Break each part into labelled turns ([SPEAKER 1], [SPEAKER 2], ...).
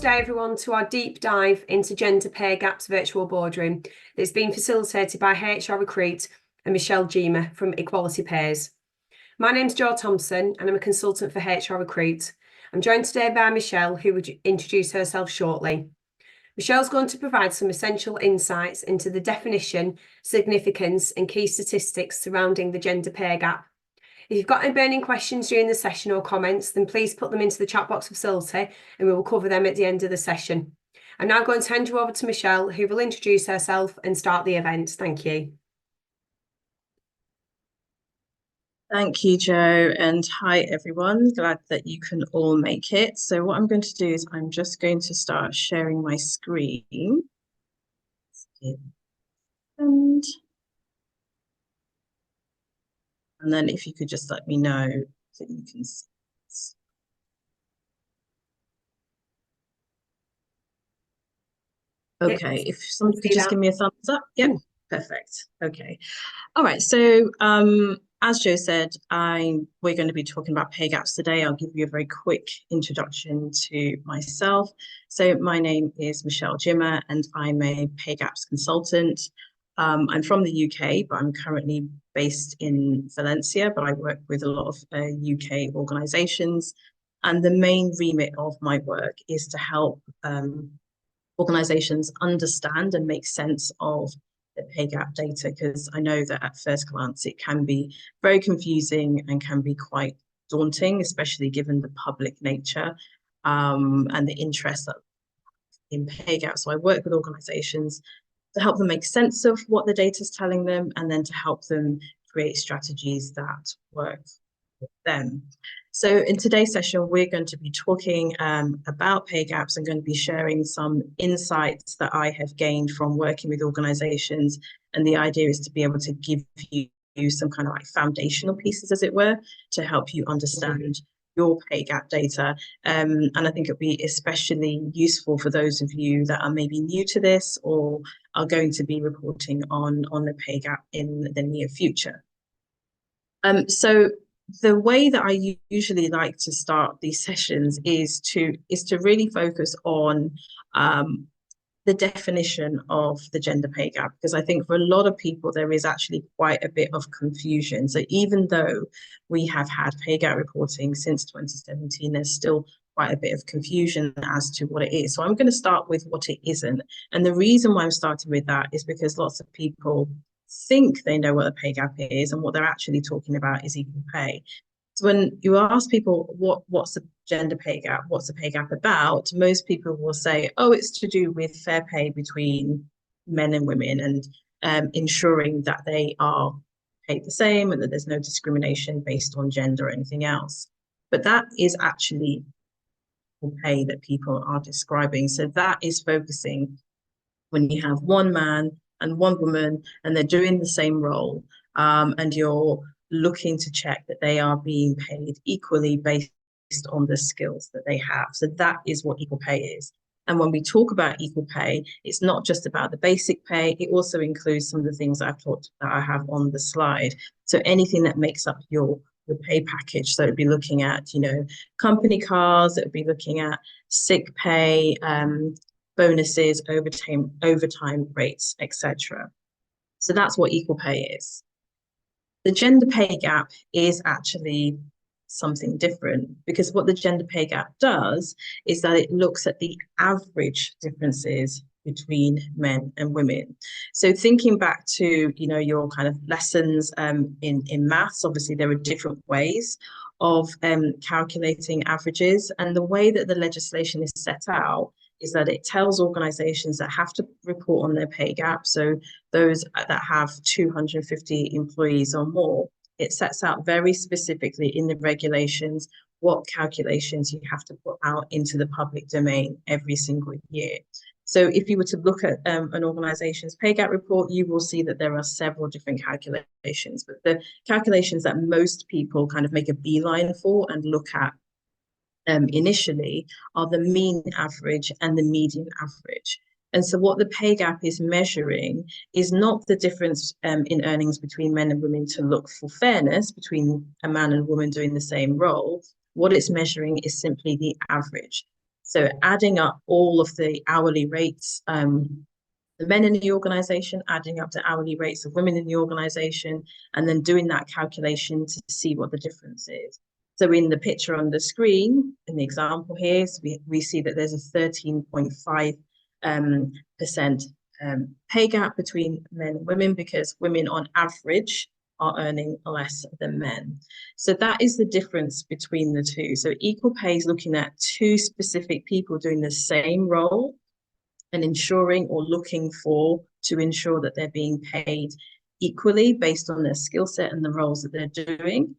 [SPEAKER 1] today, everyone, to our deep dive into Gender Pay Gaps Virtual Boardroom that's been facilitated by HR Recruit and Michelle Gima from Equality Pays. My name's Jo Thompson and I'm a consultant for HR Recruit. I'm joined today by Michelle, who will introduce herself shortly. Michelle's going to provide some essential insights into the definition, significance and key statistics surrounding the gender pay gap. If you've got any burning questions during the session or comments, then please put them into the chat box facility and we will cover them at the end of the session. I'm now going to hand you over to Michelle, who will introduce herself and start the event. Thank you.
[SPEAKER 2] Thank you, Jo, and hi everyone. Glad that you can all make it. So what I'm going to do is I'm just going to start sharing my screen. And then if you could just let me know that you can see this. Okay, if somebody could just give me a thumbs up. Yep, perfect. Okay. All right, so as Jo said, we're going to be talking about pay gaps today. I'll give you a very quick introduction to myself. So my name is Michelle Gima and I'm a pay gaps consultant. I'm from the UK, but I'm currently based in Valencia, but I work with a lot of UK organisations. And the main remit of my work is to help organisations understand and make sense of the pay gap data, because I know that at first glance it can be very confusing and can be quite daunting, especially given the public nature and the interest in pay gaps. So I work with organisations to help them make sense of what the data is telling them and then to help them create strategies that work for them. So in today's session, we're going to be talking about pay gaps and going to be sharing some insights that I have gained from working with organizations. And the idea is to be able to give you some kind of like foundational pieces, as it were, to help you understand your pay gap data. And I think it'll be especially useful for those of you that are maybe new to this or are going to be reporting on the pay gap in the near future. So the way that I usually like to start these sessions is to really focus on the definition of the gender pay gap, because I think for a lot of people there is actually quite a bit of confusion. So even though we have had pay gap reporting since 2017, there's still quite a bit of confusion as to what it is. So I'm going to start with what it isn't. And the reason why I'm starting with that is because lots of people think they know what a pay gap is, and what they're actually talking about is equal pay. So when you ask people what's a gender pay gap, what's a pay gap about, most people will say, oh, it's to do with fair pay between men and women and ensuring that they are paid the same and that there's no discrimination based on gender or anything else. But that is actually equal pay that people are describing. So that is focusing when you have one man and one woman and they're doing the same role, and you're looking to check that they are being paid equally based on the skills that they have. So that is what equal pay is. And when we talk about equal pay, it's not just about the basic pay, it also includes some of the things that I have on the slide. So anything that makes up your pay package. So it'd be looking at, company cars, it would be looking at sick pay, bonuses, overtime rates, etc. So that's what equal pay is. The gender pay gap is actually something different, because what the gender pay gap does is that it looks at the average differences between men and women. So thinking back to your kind of lessons in maths, obviously there are different ways of calculating averages, and the way that the legislation is set out is that it tells organizations that have to report on their pay gap, so those that have 250 employees or more, it sets out very specifically in the regulations what calculations you have to put out into the public domain every single year. So if you were to look at an organization's pay gap report, you will see that there are several different calculations, but the calculations that most people kind of make a beeline for and look at initially are the mean average and the median average. And so what the pay gap is measuring is not the difference in earnings between men and women to look for fairness between a man and woman doing the same role. What it's measuring is simply the average. So adding up all of the hourly rates, the men in the organization, adding up the hourly rates of women in the organization, and then doing that calculation to see what the difference is. So in the picture on the screen, in the example here, so we see that there's a 13.5% pay gap between men and women, because women on average are earning less than men. So that is the difference between the two. So equal pay is looking at two specific people doing the same role and ensuring or looking for to ensure that they're being paid equally based on their skill set and the roles that they're doing.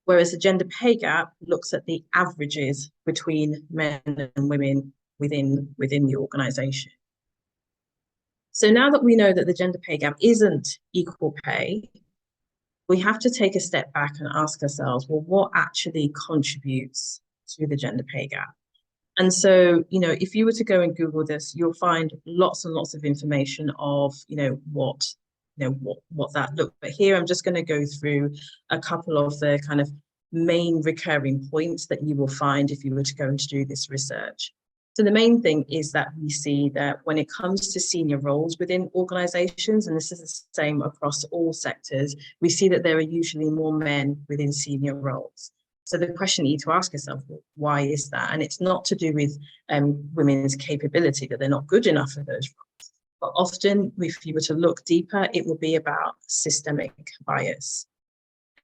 [SPEAKER 2] Whereas the gender pay gap looks at the averages between men and women within the organization. So now that we know that the gender pay gap isn't equal pay, we have to take a step back and ask ourselves, well, what actually contributes to the gender pay gap? And so, if you were to go and Google this, you'll find lots and lots of information of, what that looks. But here, I'm just going to go through a couple of the kind of main recurring points that you will find if you were to go and do this research. So the main thing is that we see that when it comes to senior roles within organizations, and this is the same across all sectors, we see that there are usually more men within senior roles. So the question you need to ask yourself, why is that? And it's not to do with women's capability, that they're not good enough for those roles. But often, if you were to look deeper, it will be about systemic bias.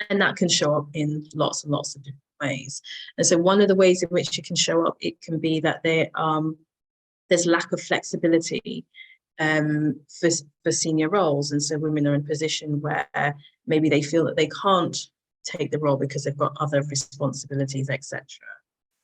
[SPEAKER 2] And that can show up in lots and lots of different ways. And so one of the ways in which it can show up, it can be that there's lack of flexibility for senior roles. And so women are in a position where maybe they feel that they can't take the role because they've got other responsibilities, etc.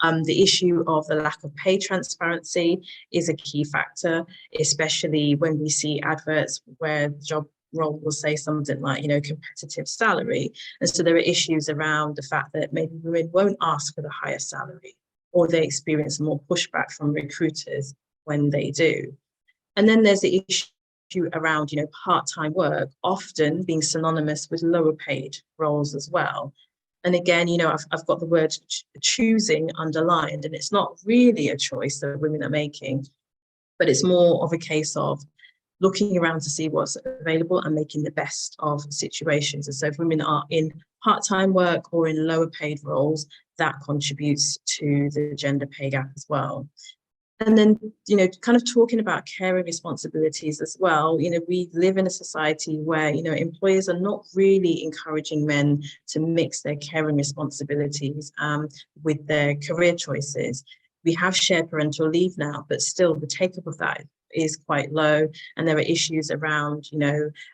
[SPEAKER 2] The issue of the lack of pay transparency is a key factor, especially when we see adverts where the job role will say something like, competitive salary. And so there are issues around the fact that maybe women won't ask for the higher salary, or they experience more pushback from recruiters when they do. And then there's the issue around, part-time work often being synonymous with lower paid roles as well. And again, I've got the word choosing underlined, and it's not really a choice that women are making, but it's more of a case of looking around to see what's available and making the best of situations. And so if women are in part-time work or in lower paid roles, that contributes to the gender pay gap as well. And then, kind of talking about caring responsibilities as well, we live in a society where, employers are not really encouraging men to mix their caring responsibilities with their career choices. We have shared parental leave now, but still the take-up of that is quite low. And there are issues around,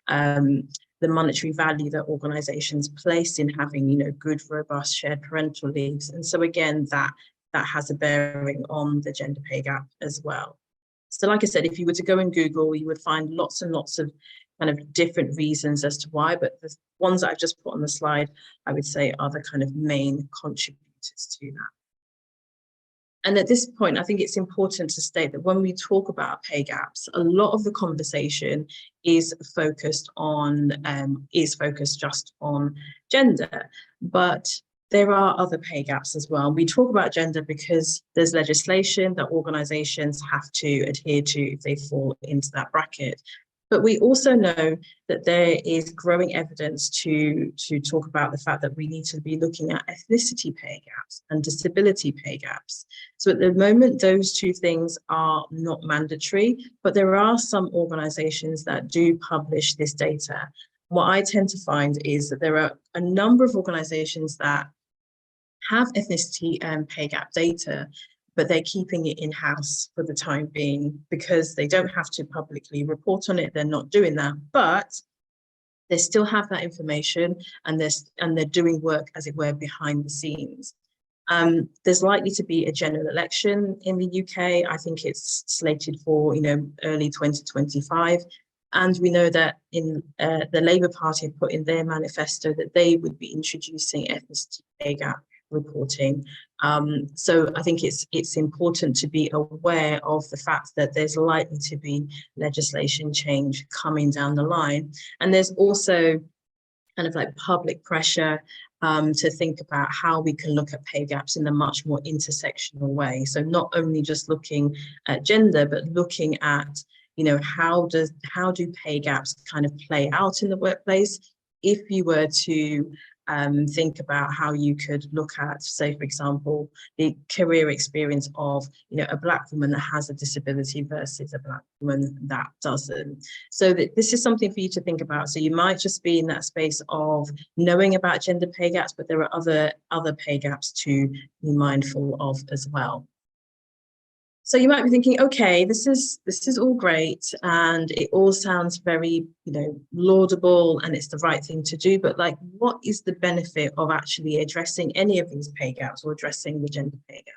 [SPEAKER 2] the monetary value that organizations place in having, good, robust shared parental leaves. And so again, that has a bearing on the gender pay gap as well. So like I said, if you were to go and Google, you would find lots and lots of kind of different reasons as to why, but the ones that I've just put on the slide, I would say are the kind of main contributors to that. And at this point, I think it's important to state that when we talk about pay gaps, a lot of the conversation is focused just on gender, but there are other pay gaps as well. We talk about gender because there's legislation that organizations have to adhere to if they fall into that bracket. But we also know that there is growing evidence to talk about the fact that we need to be looking at ethnicity pay gaps and disability pay gaps. So at the moment, those two things are not mandatory, but there are some organizations that do publish this data. What I tend to find is that there are a number of organizations that have ethnicity and pay gap data, but they're keeping it in-house for the time being because they don't have to publicly report on it. They're not doing that, but they still have that information, and they're doing work, as it were, behind the scenes. There's likely to be a general election in the UK. I think it's slated for early 2025. And we know that in the Labour Party have put in their manifesto that they would be introducing ethnicity pay gap reporting. So I think it's important to be aware of the fact that there's likely to be legislation change coming down the line. And there's also kind of like public pressure to think about how we can look at pay gaps in a much more intersectional way. So not only just looking at gender, but looking at, how do pay gaps kind of play out in the workplace? If you were to think about how you could look at, say, for example, the career experience of, a Black woman that has a disability versus a Black woman that doesn't. So this is something for you to think about. So you might just be in that space of knowing about gender pay gaps, but there are other pay gaps to be mindful of as well. So you might be thinking, okay, this is all great and it all sounds very, laudable and it's the right thing to do, but like, what is the benefit of actually addressing any of these pay gaps or addressing the gender pay gap?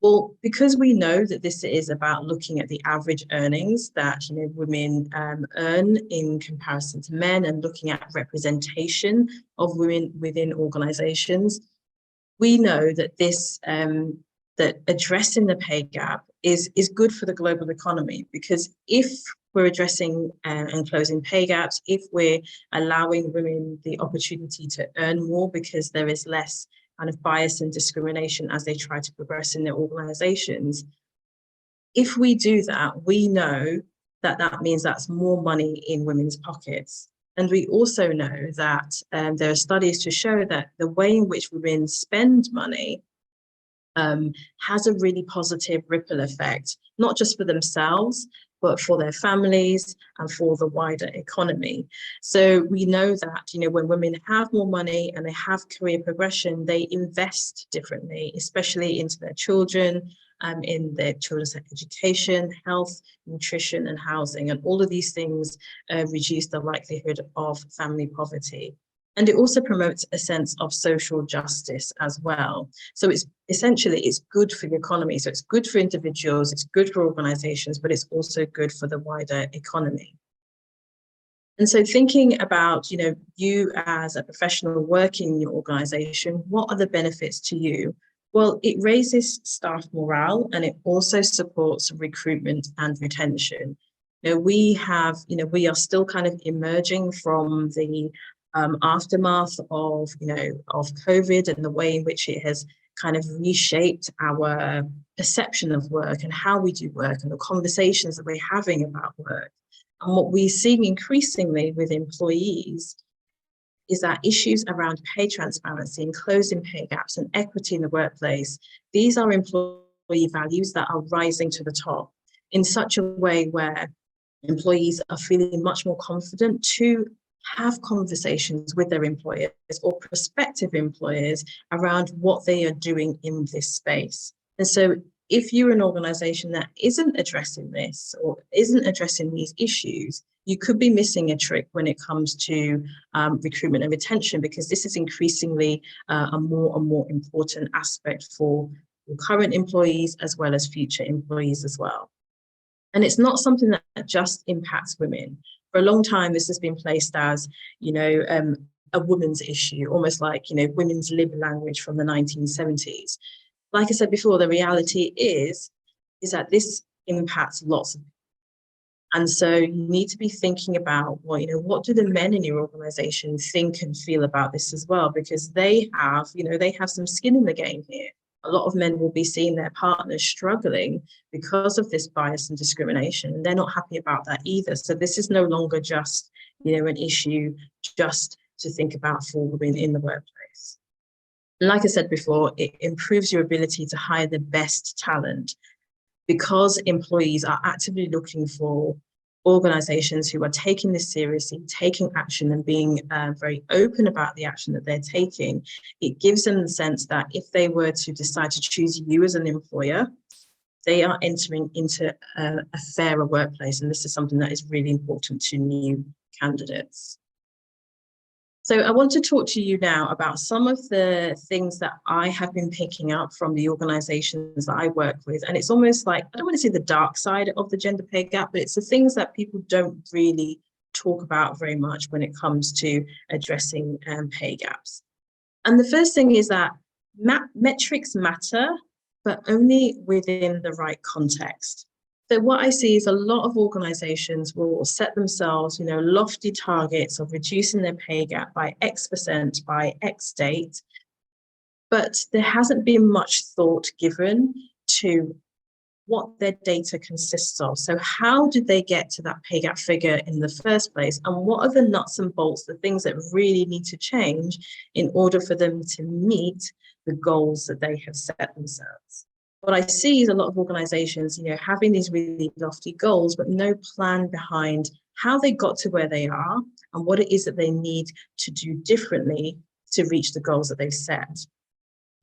[SPEAKER 2] Well, because we know that this is about looking at the average earnings that women earn in comparison to men and looking at representation of women within organizations, we know that this that addressing the pay gap is good for the global economy, because if we're addressing and closing pay gaps, if we're allowing women the opportunity to earn more because there is less kind of bias and discrimination as they try to progress in their organizations, if we do that, we know that that means that's more money in women's pockets. And we also know that there are studies to show that the way in which women spend money has a really positive ripple effect, not just for themselves, but for their families and for the wider economy. So we know that, when women have more money and they have career progression, they invest differently, especially into their children, in their children's education, health, nutrition, and housing. And all of these things reduce the likelihood of family poverty. And it also promotes a sense of social justice as well. So it's good for the economy. So it's good for individuals, it's good for organizations, but it's also good for the wider economy. And so thinking about, you as a professional working in your organization, what are the benefits to you? Well, it raises staff morale and it also supports recruitment and retention. We are still kind of emerging from the aftermath of COVID and the way in which it has kind of reshaped our perception of work and how we do work and the conversations that we're having about work. And what we're seeing increasingly with employees is that issues around pay transparency and closing pay gaps and equity in the workplace, these are employee values that are rising to the top in such a way where employees are feeling much more confident to have conversations with their employers or prospective employers around what they are doing in this space. And so if you're an organization that isn't addressing this or isn't addressing these issues, you could be missing a trick when it comes to recruitment and retention, because this is increasingly a more and more important aspect for current employees as well as future employees as well. And it's not something that just impacts women. For a long time, this has been placed as, a woman's issue, almost like, women's lib language from the 1970s. Like I said before, the reality is that this impacts lots of people. And so you need to be thinking about, well, what do the men in your organization think and feel about this as well? Because they have some skin in the game here. A lot of men will be seeing their partners struggling because of this bias and discrimination, and they're not happy about that either. So this is no longer just, an issue just to think about for women in the workplace. And like I said before, it improves your ability to hire the best talent, because employees are actively looking for organizations who are taking this seriously, taking action and being very open about the action that they're taking. It gives them the sense that if they were to decide to choose you as an employer, they are entering into a fairer workplace. And this is something that is really important to new candidates. So I want to talk to you now about some of the things that I have been picking up from the organizations that I work with. And it's almost like, I don't want to say the dark side of the gender pay gap, but it's the things that people don't really talk about very much when it comes to addressing pay gaps. And the first thing is that metrics matter, but only within the right context. So what I see is a lot of organizations will set themselves, lofty targets of reducing their pay gap by X% by X date, but there hasn't been much thought given to what their data consists of. So how did they get to that pay gap figure in the first place? And what are the nuts and bolts, the things that really need to change in order for them to meet the goals that they have set themselves? What I see is a lot of organizations, having these really lofty goals, but no plan behind how they got to where they are and what it is that they need to do differently to reach the goals that they've set.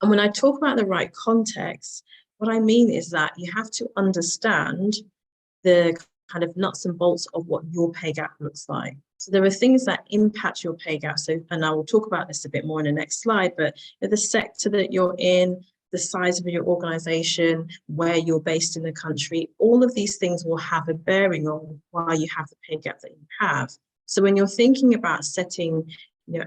[SPEAKER 2] And when I talk about the right context, what I mean is that you have to understand the kind of nuts and bolts of what your pay gap looks like. So there are things that impact your pay gap. So, and I will talk about this a bit more in the next slide, but the sector that you're in, the size of your organization, where you're based in the country, all of these things will have a bearing on why you have the pay gap that you have. So when you're thinking about setting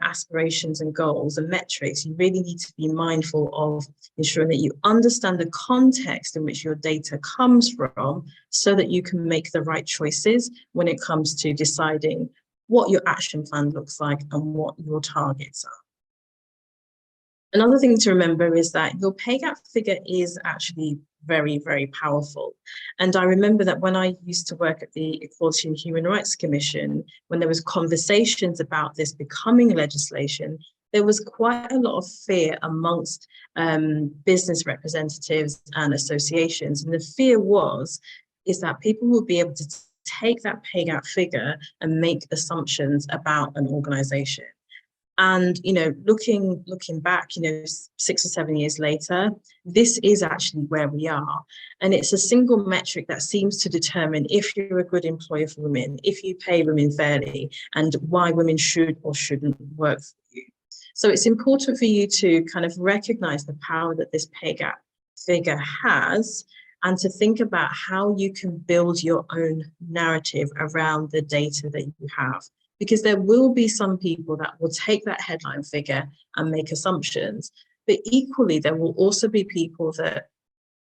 [SPEAKER 2] aspirations and goals and metrics, you really need to be mindful of ensuring that you understand the context in which your data comes from so that you can make the right choices when it comes to deciding what your action plan looks like and what your targets are. Another thing to remember is that your pay gap figure is actually very, very powerful. And I remember that when I used to work at the Equality and Human Rights Commission, when there was conversations about this becoming legislation, there was quite a lot of fear amongst business representatives and associations. And the fear is that people will be able to take that pay gap figure and make assumptions about an organization. And, looking back, 6 or 7 years later, this is actually where we are. And it's a single metric that seems to determine if you're a good employer for women, if you pay women fairly, and why women should or shouldn't work for you. So it's important for you to kind of recognize the power that this pay gap figure has, and to think about how you can build your own narrative around the data that you have. Because there will be some people that will take that headline figure and make assumptions, but equally there will also be people that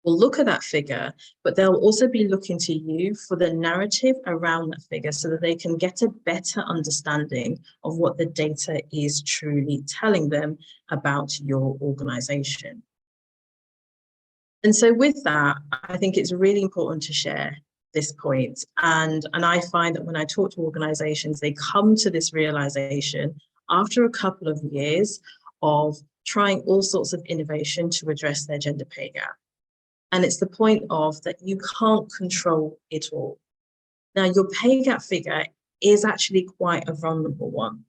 [SPEAKER 2] will look at that figure, but they'll also be looking to you for the narrative around that figure so that they can get a better understanding of what the data is truly telling them about your organization. And so with that, I think it's really important to share this point. And I find that when I talk to organizations, they come to this realization after a couple of years of trying all sorts of innovation to address their gender pay gap. And it's the point of that you can't control it all. Now, your pay gap figure is actually quite a vulnerable one.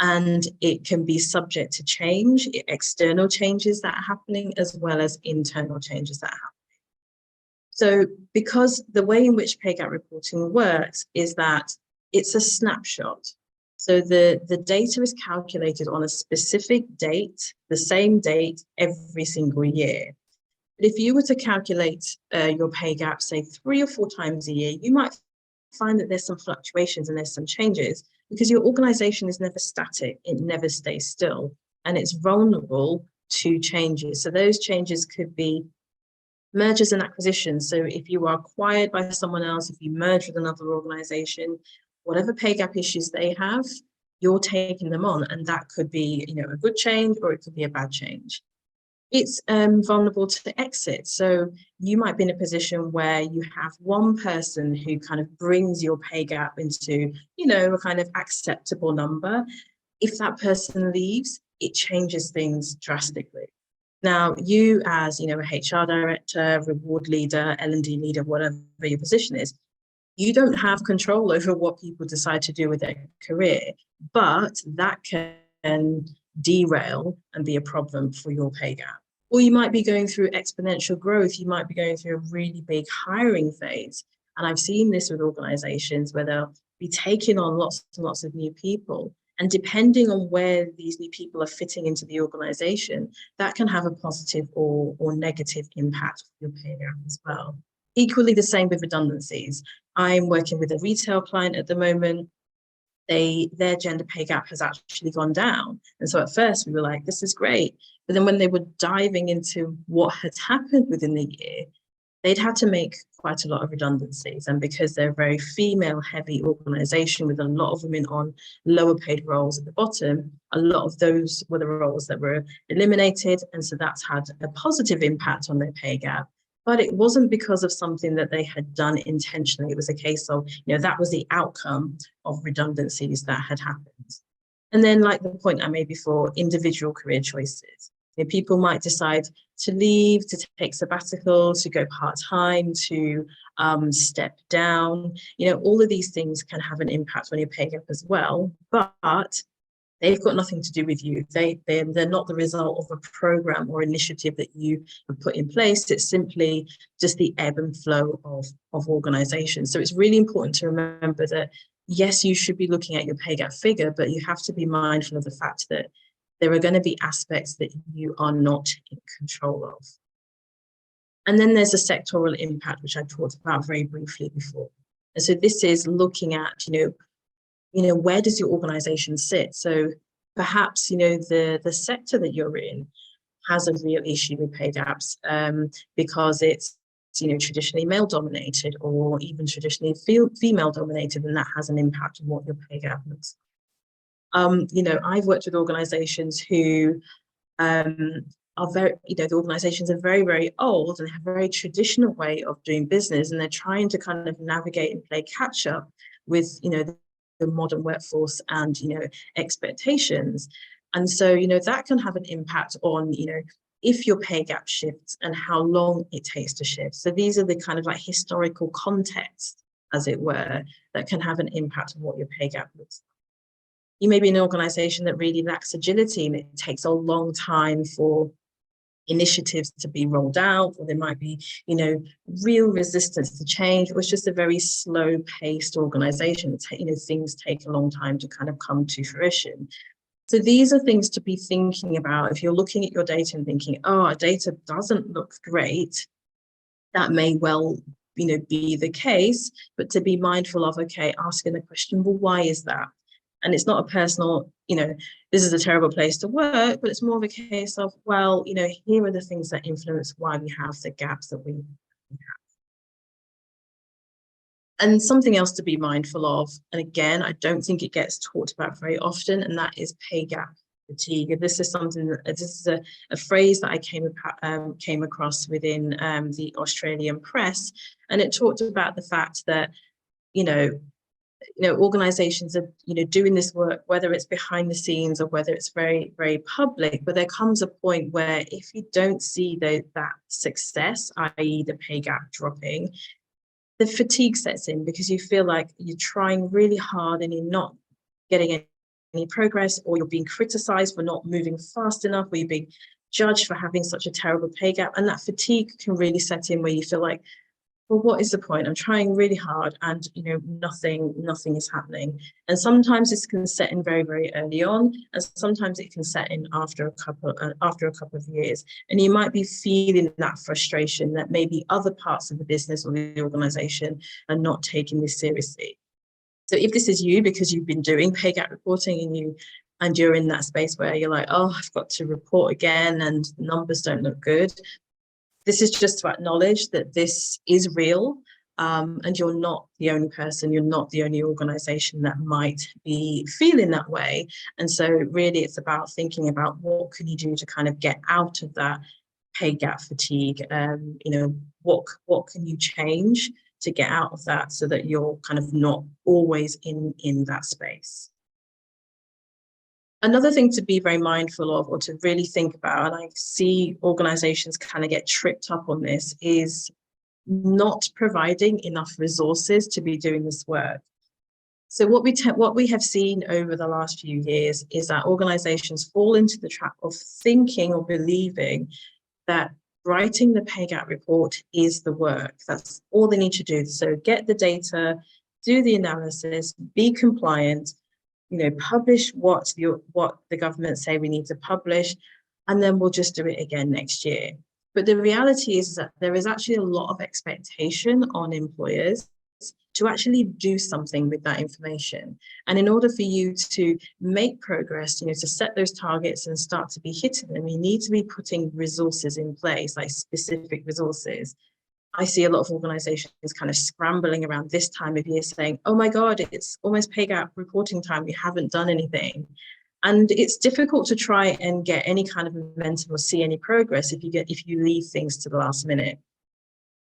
[SPEAKER 2] And it can be subject to change, external changes that are happening, as well as internal changes that are happening. So because the way in which pay gap reporting works is that it's a snapshot. So the data is calculated on a specific date, the same date every single year. But if you were to calculate your pay gap, say 3 or 4 times a year, you might find that there's some fluctuations and there's some changes because your organization is never static, it never stays still, and it's vulnerable to changes. So those changes could be mergers and acquisitions. So if you are acquired by someone else, if you merge with another organization, whatever pay gap issues they have, you're taking them on. And that could be, a good change or it could be a bad change. It's vulnerable to exit. So you might be in a position where you have one person who kind of brings your pay gap into, a kind of acceptable number. If that person leaves, it changes things drastically. Now, you as, a HR director, reward leader, L&D leader, whatever your position is, you don't have control over what people decide to do with their career, but that can derail and be a problem for your pay gap. Or you might be going through exponential growth. You might be going through a really big hiring phase. And I've seen this with organizations where they'll be taking on lots and lots of new people. And depending on where these new people are fitting into the organization, that can have a positive or negative impact on your pay gap as well. Equally the same with redundancies. I'm working with a retail client at the moment. Their gender pay gap has actually gone down. And so at first we were like, this is great. But then when they were diving into what had happened within the year, they'd had to make quite a lot of redundancies. And because they're a very female-heavy organisation with a lot of women on lower paid roles at the bottom, a lot of those were the roles that were eliminated. And so that's had a positive impact on their pay gap. But it wasn't because of something that they had done intentionally. It was a case of, that was the outcome of redundancies that had happened. And then, like the point I made before, individual career choices. People might decide to leave, to take sabbaticals, to go part-time, to step down. All of these things can have an impact on your pay gap as well, but they've got nothing to do with you. They're not the result of a program or initiative that you have put in place. It's simply just the ebb and flow of organizations. So it's really important to remember that, yes, you should be looking at your pay gap figure, but you have to be mindful of the fact that there are going to be aspects that you are not in control of. And then there's a sectoral impact, which I talked about very briefly before. And so this is looking at, where does your organization sit? So perhaps, the sector that you're in has a real issue with pay gaps because it's, traditionally male dominated or even traditionally female dominated, and that has an impact on what your pay gap looks like. I've worked with organizations who are very, the organizations are very, very old and have a very traditional way of doing business, and they're trying to kind of navigate and play catch up with, the modern workforce and, expectations. And so, that can have an impact on, if your pay gap shifts and how long it takes to shift. So these are the kind of like historical context, as it were, that can have an impact on what your pay gap looks like. You may be an organization that really lacks agility and it takes a long time for initiatives to be rolled out, or there might be, real resistance to change, or it's just a very slow paced organization. Things take a long time to kind of come to fruition. So these are things to be thinking about. If you're looking at your data and thinking, oh, our data doesn't look great, that may well, be the case, but to be mindful of, okay, asking the question, well, why is that? And it's not a personal, this is a terrible place to work, but it's more of a case of, well, here are the things that influence why we have the gaps that we have. And something else to be mindful of, and again, I don't think it gets talked about very often, and that is pay gap fatigue. And this is something that this is a phrase that I came across within the Australian press, and it talked about the fact that organizations are doing this work, whether it's behind the scenes or whether it's very, very public, but there comes a point where if you don't see that success, i.e. the pay gap dropping, the fatigue sets in because you feel like you're trying really hard and you're not getting any progress, or you're being criticized for not moving fast enough, or you're being judged for having such a terrible pay gap. And that fatigue can really set in where you feel like, well, what is the point? I'm trying really hard and, nothing is happening. And sometimes this can set in very, very early on, and sometimes it can set in after a couple of years. And you might be feeling that frustration that maybe other parts of the business or the organization are not taking this seriously. So if this is you, because you've been doing pay gap reporting and you're in that space where you're like, oh, I've got to report again and numbers don't look good, this is just to acknowledge that this is real, and you're not the only person, you're not the only organization that might be feeling that way. And so really it's about thinking about what can you do to kind of get out of that pay gap fatigue. What can you change to get out of that so that you're kind of not always in that space. Another thing to be very mindful of, or to really think about, and I see organizations kind of get tripped up on this, is not providing enough resources to be doing this work. So what we have seen over the last few years is that organizations fall into the trap of thinking or believing that writing the pay gap report is the work. That's all they need to do. So get the data, do the analysis, be compliant, publish what the government say we need to publish, and then we'll just do it again next year. But the reality is that there is actually a lot of expectation on employers to actually do something with that information. And in order for you to make progress, to set those targets and start to be hitting them, you need to be putting resources in place, like specific resources. I see a lot of organizations kind of scrambling around this time of year saying, oh my God, it's almost pay gap reporting time. We haven't done anything. And it's difficult to try and get any kind of momentum or see any progress if you leave things to the last minute.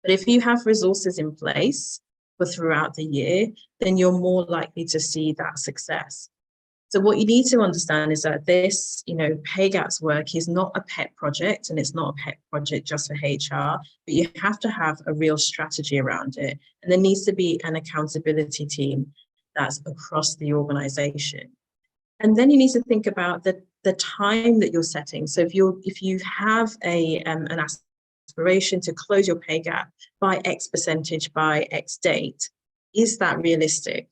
[SPEAKER 2] But if you have resources in place for throughout the year, then you're more likely to see that success. So what you need to understand is that this, pay gaps work is not a pet project, and it's not a pet project just for HR, but you have to have a real strategy around it. And there needs to be an accountability team that's across the organization. And then you need to think about the time that you're setting. So if you have an aspiration to close your pay gap by X percentage by X date, is that realistic?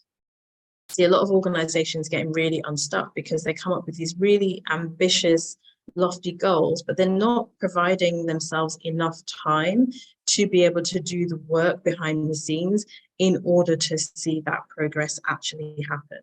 [SPEAKER 2] See a lot of organizations getting really unstuck because they come up with these really ambitious, lofty goals, but they're not providing themselves enough time to be able to do the work behind the scenes in order to see that progress actually happen.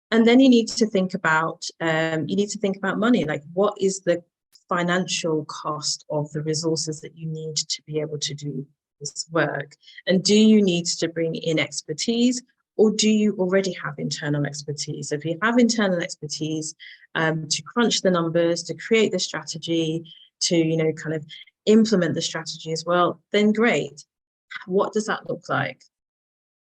[SPEAKER 2] And then you need to think about money. Like, what is the financial cost of the resources that you need to be able to do this work? And do you need to bring in expertise, or do you already have internal expertise? So if you have internal expertise to crunch the numbers, to create the strategy, to kind of implement the strategy as well, then great. What does that look like?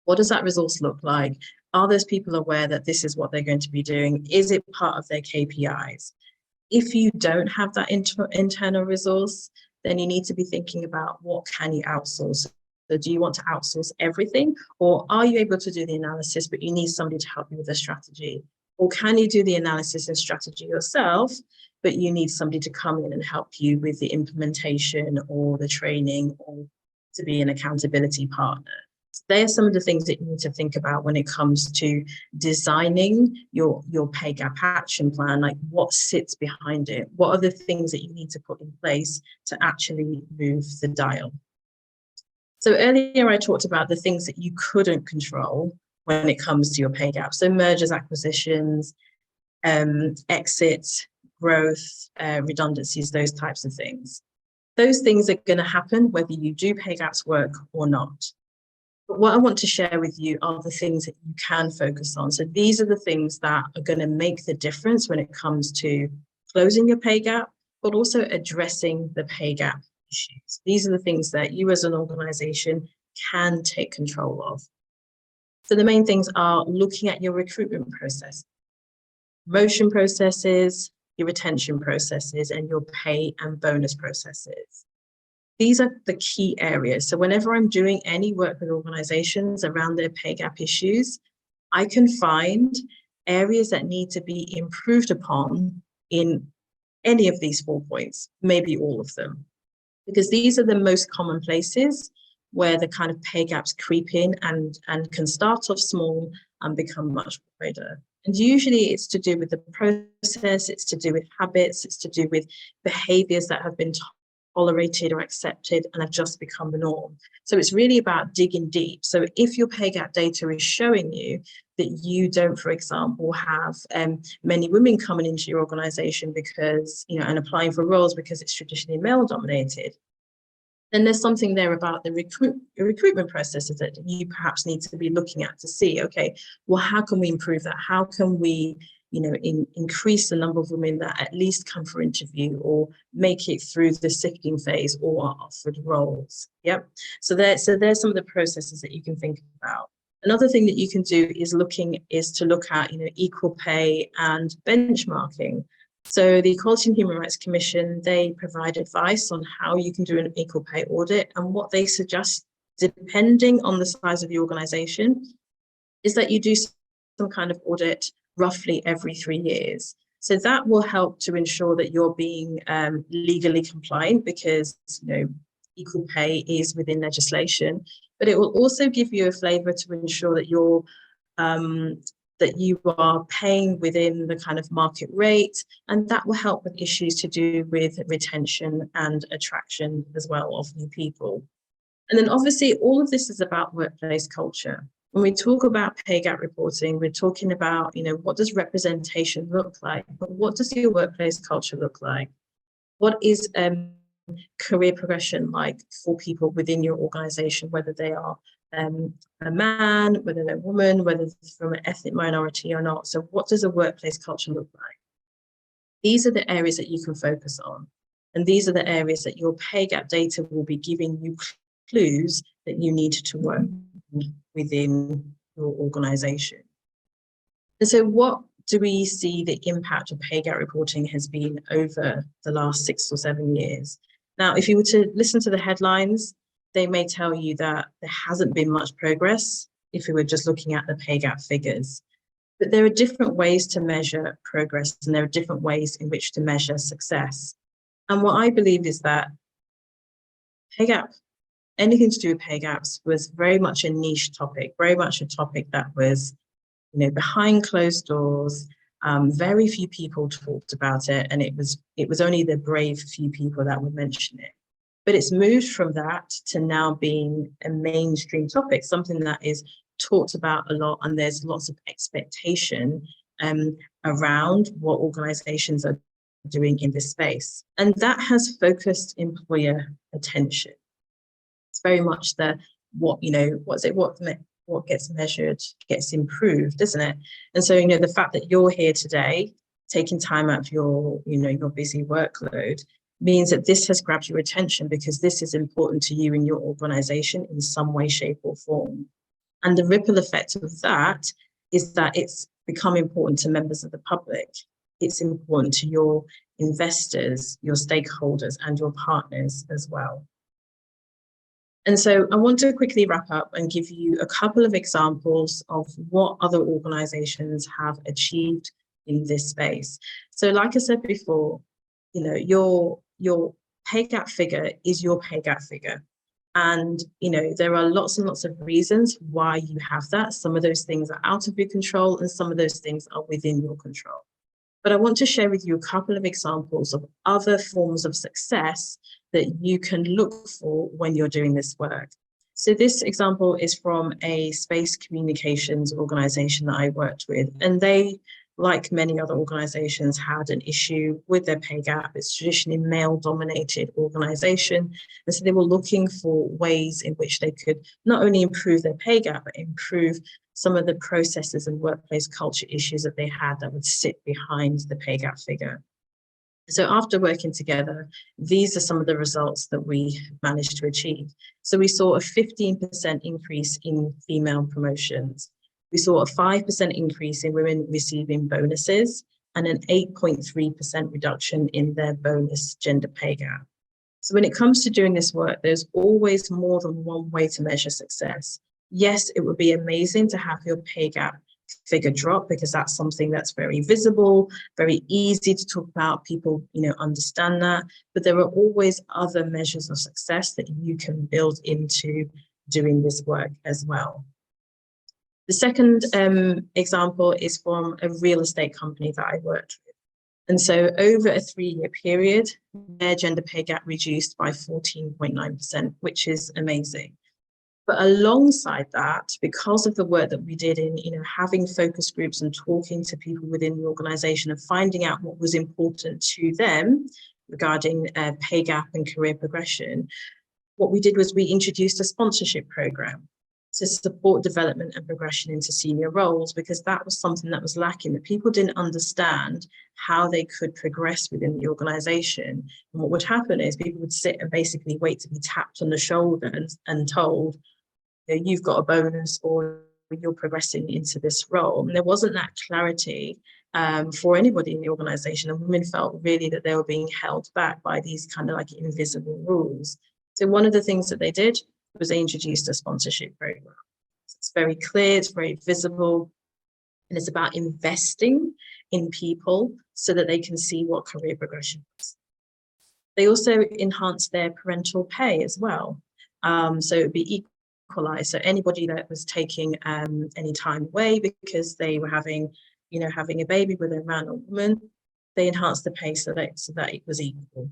[SPEAKER 2] What does that resource look like? Are those people aware that this is what they're going to be doing? Is it part of their KPIs? If you don't have that internal resource, then you need to be thinking about what can you outsource. So do you want to outsource everything, or are you able to do the analysis, but you need somebody to help you with the strategy? Or can you do the analysis and strategy yourself, but you need somebody to come in and help you with the implementation or the training, or to be an accountability partner? They are some of the things that you need to think about when it comes to designing your pay gap action plan. Like, what sits behind it? What are the things that you need to put in place to actually move the dial? So earlier I talked about the things that you couldn't control when it comes to your pay gap. So mergers, acquisitions, exits, growth, redundancies, those types of things. Those things are going to happen whether you do pay gaps work or not. But what I want to share with you are the things that you can focus on. So these are the things that are going to make the difference when it comes to closing your pay gap, but also addressing the pay gap issues. These are the things that you as an organization can take control of. So the main things are looking at your recruitment process, promotion processes, your retention processes, and your pay and bonus processes. These are the key areas. So whenever I'm doing any work with organizations around their pay gap issues, I can find areas that need to be improved upon in any of these 4 points, maybe all of them, because these are the most common places where the kind of pay gaps creep in and can start off small and become much greater. And usually it's to do with the process, it's to do with habits, it's to do with behaviors that have been tolerated or accepted and have just become the norm. So it's really about digging deep. So if your pay gap data is showing you that you don't, for example, have many women coming into your organization because, and applying for roles because it's traditionally male dominated, then there's something there about the recruitment processes that you perhaps need to be looking at to see, okay, well, how can we improve that? How can we increase the number of women that at least come for interview or make it through the sifting phase or are offered roles? Yep. So there's some of the processes that you can think about. Another thing that you can do is to look at, equal pay and benchmarking. So the Equality and Human Rights Commission, they provide advice on how you can do an equal pay audit, and what they suggest, depending on the size of the organization, is that you do some kind of audit roughly every 3 years. So that will help to ensure that you're being legally compliant, because equal pay is within legislation, but it will also give you a flavour to ensure that you are paying within the kind of market rate, and that will help with issues to do with retention and attraction as well of new people. And then obviously all of this is about workplace culture. When we talk about pay gap reporting, we're talking about, what does representation look like? But what does your workplace culture look like? What is career progression like for people within your organization, whether they are a man, whether they're a woman, whether they're from an ethnic minority or not. So what does a workplace culture look like? These are the areas that you can focus on. And these are the areas that your pay gap data will be giving you clues that you need to work within your organization. And so what do we see the impact of pay gap reporting has been over the last 6 or 7 years? Now, if you were to listen to the headlines, they may tell you that there hasn't been much progress if we were just looking at the pay gap figures. But there are different ways to measure progress, and there are different ways in which to measure success. And what I believe is that pay gap, anything to do with pay gaps, was very much a niche topic, very much a topic that was, behind closed doors. Very few people talked about it, and it was only the brave few people that would mention it. But it's moved from that to now being a mainstream topic, something that is talked about a lot, and there's lots of expectation around what organizations are doing in this space. And that has focused employer attention. It's very much what gets measured gets improved, isn't it? And so, the fact that you're here today, taking time out of your busy workload, means that this has grabbed your attention because this is important to you in your organization in some way, shape, or form. And the ripple effect of that is that it's become important to members of the public. It's important to your investors, your stakeholders, and your partners as well. And so I want to quickly wrap up and give you a couple of examples of what other organizations have achieved in this space. So like I said before, your pay gap figure is your pay gap figure. And, there are lots and lots of reasons why you have that. Some of those things are out of your control, and some of those things are within your control. But I want to share with you a couple of examples of other forms of success that you can look for when you're doing this work. So this example is from a space communications organization that I worked with, and they, like many other organizations, had an issue with their pay gap. It's traditionally male-dominated organization, and so they were looking for ways in which they could not only improve their pay gap, but improve some of the processes and workplace culture issues that they had that would sit behind the pay gap figure. So after working together, these are some of the results that we managed to achieve. So we saw a 15% increase in female promotions. We saw a 5% increase in women receiving bonuses, and an 8.3% reduction in their bonus gender pay gap. So when it comes to doing this work, there's always more than one way to measure success. Yes, it would be amazing to have your pay gap figure drop, because that's something that's very visible, very easy to talk about. People, understand that, but there are always other measures of success that you can build into doing this work as well. The second example is from a real estate company that I worked with. And so over a 3-year period, their gender pay gap reduced by 14.9%, which is amazing. But alongside that, because of the work that we did in, having focus groups and talking to people within the organization and finding out what was important to them regarding pay gap and career progression, what we did was we introduced a sponsorship program to support development and progression into senior roles, because that was something that was lacking, that people didn't understand how they could progress within the organization. And what would happen is people would sit and basically wait to be tapped on the shoulder and told, you've got a bonus, or you're progressing into this role. And there wasn't that clarity for anybody in the organization, and women felt really that they were being held back by these kind of like invisible rules. So one of the things that they did was they introduced a sponsorship program. So it's very clear, it's very visible, and it's about investing in people so that they can see what career progression is. They also enhanced their parental pay as well. So it would be equalized. So anybody that was taking any time away because they were having a baby with a man or woman, they enhanced the pay so that it was equal.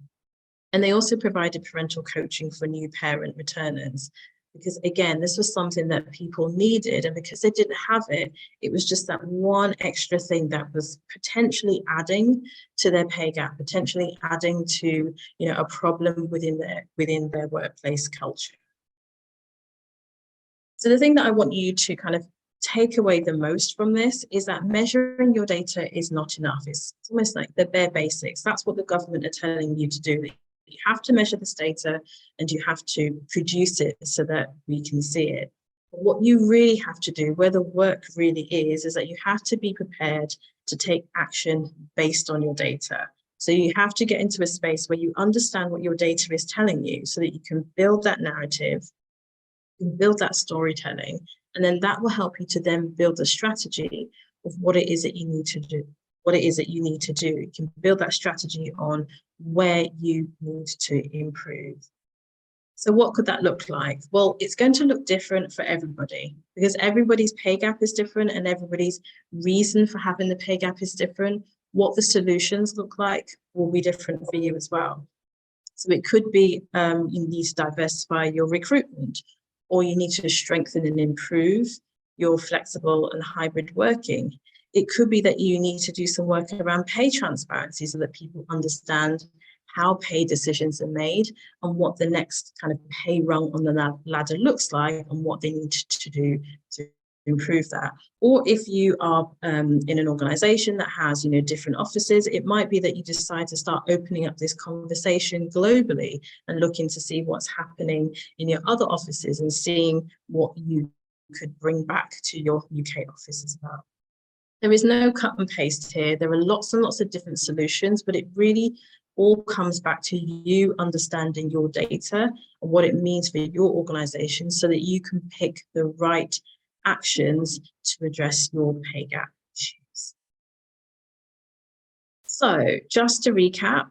[SPEAKER 2] And they also provided parental coaching for new parent returners. because again, this was something that people needed, and because they didn't have it, it was just that one extra thing that was potentially adding to their pay gap, potentially adding to, you know, a problem within their workplace culture. So the thing that I want you to kind of take away the most from this is that measuring your data is not enough. It's almost like the bare basics. That's what the government are telling you to do. You have to measure this data and you have to produce it so that we can see it. But what you really have to do, where the work really is that you have to be prepared to take action based on your data. So you have to get into a space where you understand what your data is telling you so that you can build that narrative, you can build that storytelling, and then that will help you to then build a strategy of what it is that you need to do. You can build that strategy on where you need to improve. So what could that look like? Well, it's going to look different for everybody because everybody's pay gap is different and everybody's reason for having the pay gap is different. What the solutions look like will be different for you as well. So it could be you need to diversify your recruitment, or you need to strengthen and improve your flexible and hybrid working. It could be that you need to do some work around pay transparency so that people understand how pay decisions are made and what the next kind of pay rung on the ladder looks like and what they need to do to improve that. Or if you are in an organization that has, you know, different offices, it might be that you decide to start opening up this conversation globally and looking to see what's happening in your other offices and seeing what you could bring back to your UK office as well. There is no cut and paste here. There are lots and lots of different solutions, but it really all comes back to you understanding your data and what it means for your organization so that you can pick the right actions to address your pay gap issues. So just to recap,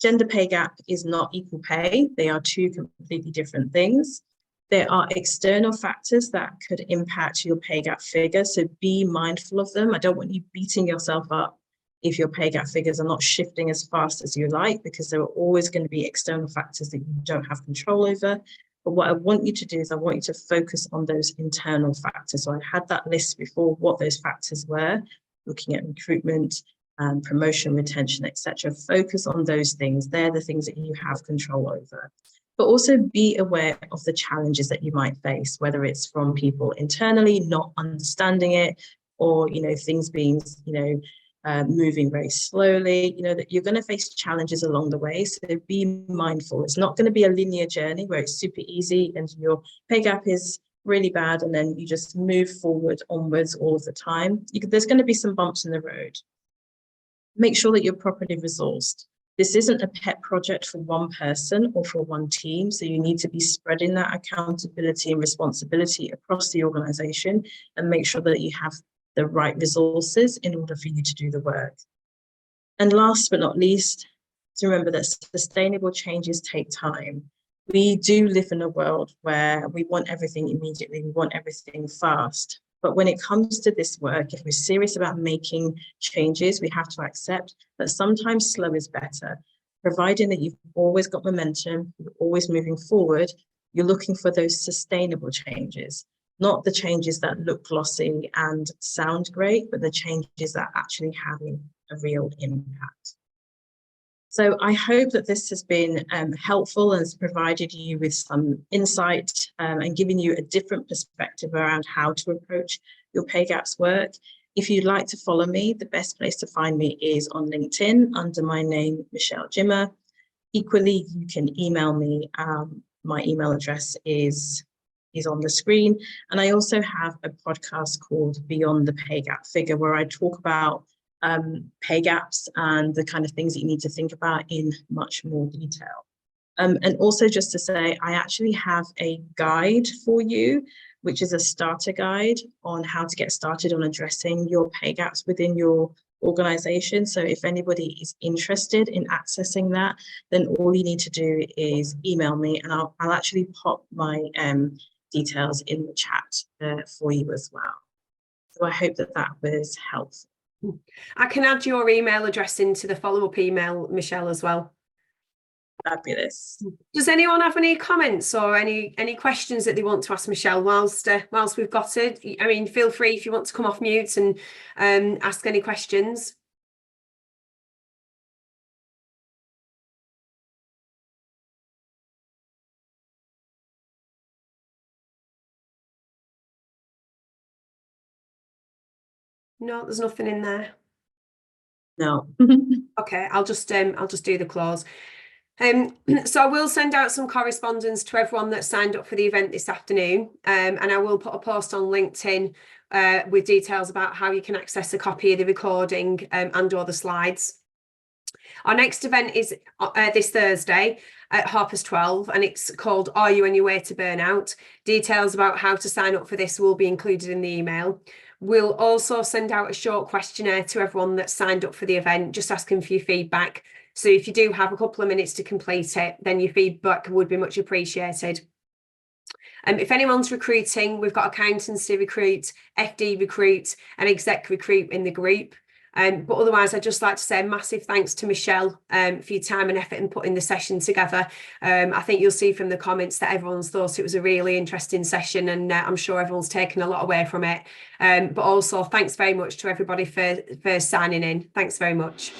[SPEAKER 2] gender pay gap is not equal pay. They are two completely different things. There are external factors that could impact your pay gap figure, so be mindful of them. I don't want you beating yourself up if your pay gap figures are not shifting as fast as you like, because there are always going to be external factors that you don't have control over. But what I want you to do is I want you to focus on those internal factors. So I had that list before, what those factors were, looking at recruitment, promotion, retention, etc. Focus on those things. They're the things that you have control over. But also be aware of the challenges that you might face, whether it's from people internally not understanding it, or, you know, things being, you know, moving very slowly, you know, that you're going to face challenges along the way. So be mindful. It's not going to be a linear journey where it's super easy and your pay gap is really bad and then you just move forward onwards all of the time. There's going to be some bumps in the road. Make sure that you're properly resourced. This isn't a pet project for one person or for one team, so you need to be spreading that accountability and responsibility across the organization and make sure that you have the right resources in order for you to do the work. And last but not least, to remember that sustainable changes take time. We do live in a world where we want everything immediately, we want everything fast. But when it comes to this work, if we're serious about making changes, we have to accept that sometimes slow is better. Providing that you've always got momentum, you're always moving forward, you're looking for those sustainable changes, not the changes that look glossy and sound great, but the changes that are actually having a real impact. So I hope that this has been helpful and has provided you with some insight and given you a different perspective around how to approach your pay gaps work. If you'd like to follow me, the best place to find me is on LinkedIn under my name, Michelle Jimmer. Equally, you can email me. My email address is on the screen. And I also have a podcast called Beyond the Pay Gap Figure, where I talk about pay gaps and the kind of things that you need to think about in much more detail. And also just to say, I actually have a guide for you, which is a starter guide on how to get started on addressing your pay gaps within your organization. So if anybody is interested in accessing that, then all you need to do is email me and I'll actually pop my details in the chat for you as well. So I hope that that was helpful.
[SPEAKER 1] I can add your email address into the follow-up email, Michelle, as well.
[SPEAKER 2] Fabulous.
[SPEAKER 1] Does anyone have any comments or any questions that they want to ask Michelle whilst we've got it? I mean, feel free if you want to come off mute and ask any questions. No, there's nothing in there.
[SPEAKER 2] No.
[SPEAKER 1] Okay, I'll just do the close. So I will send out some correspondence to everyone that signed up for the event this afternoon, and I will put a post on LinkedIn with details about how you can access a copy of the recording and or the slides. Our next event is this Thursday at 12:30, and it's called Are You on Your Way to Burnout? Details about how to sign up for this will be included in the email. We'll also send out a short questionnaire to everyone that signed up for the event, just asking for your feedback. So if you do have a couple of minutes to complete it, then your feedback would be much appreciated. If anyone's recruiting, we've got accountancy recruit, FD recruit, and exec recruit in the group. But otherwise, I'd just like to say a massive thanks to Michelle for your time and effort in putting the session together. I think you'll see from the comments that everyone's thought it was a really interesting session, and I'm sure everyone's taken a lot away from it. But also, thanks very much to everybody for signing in. Thanks very much.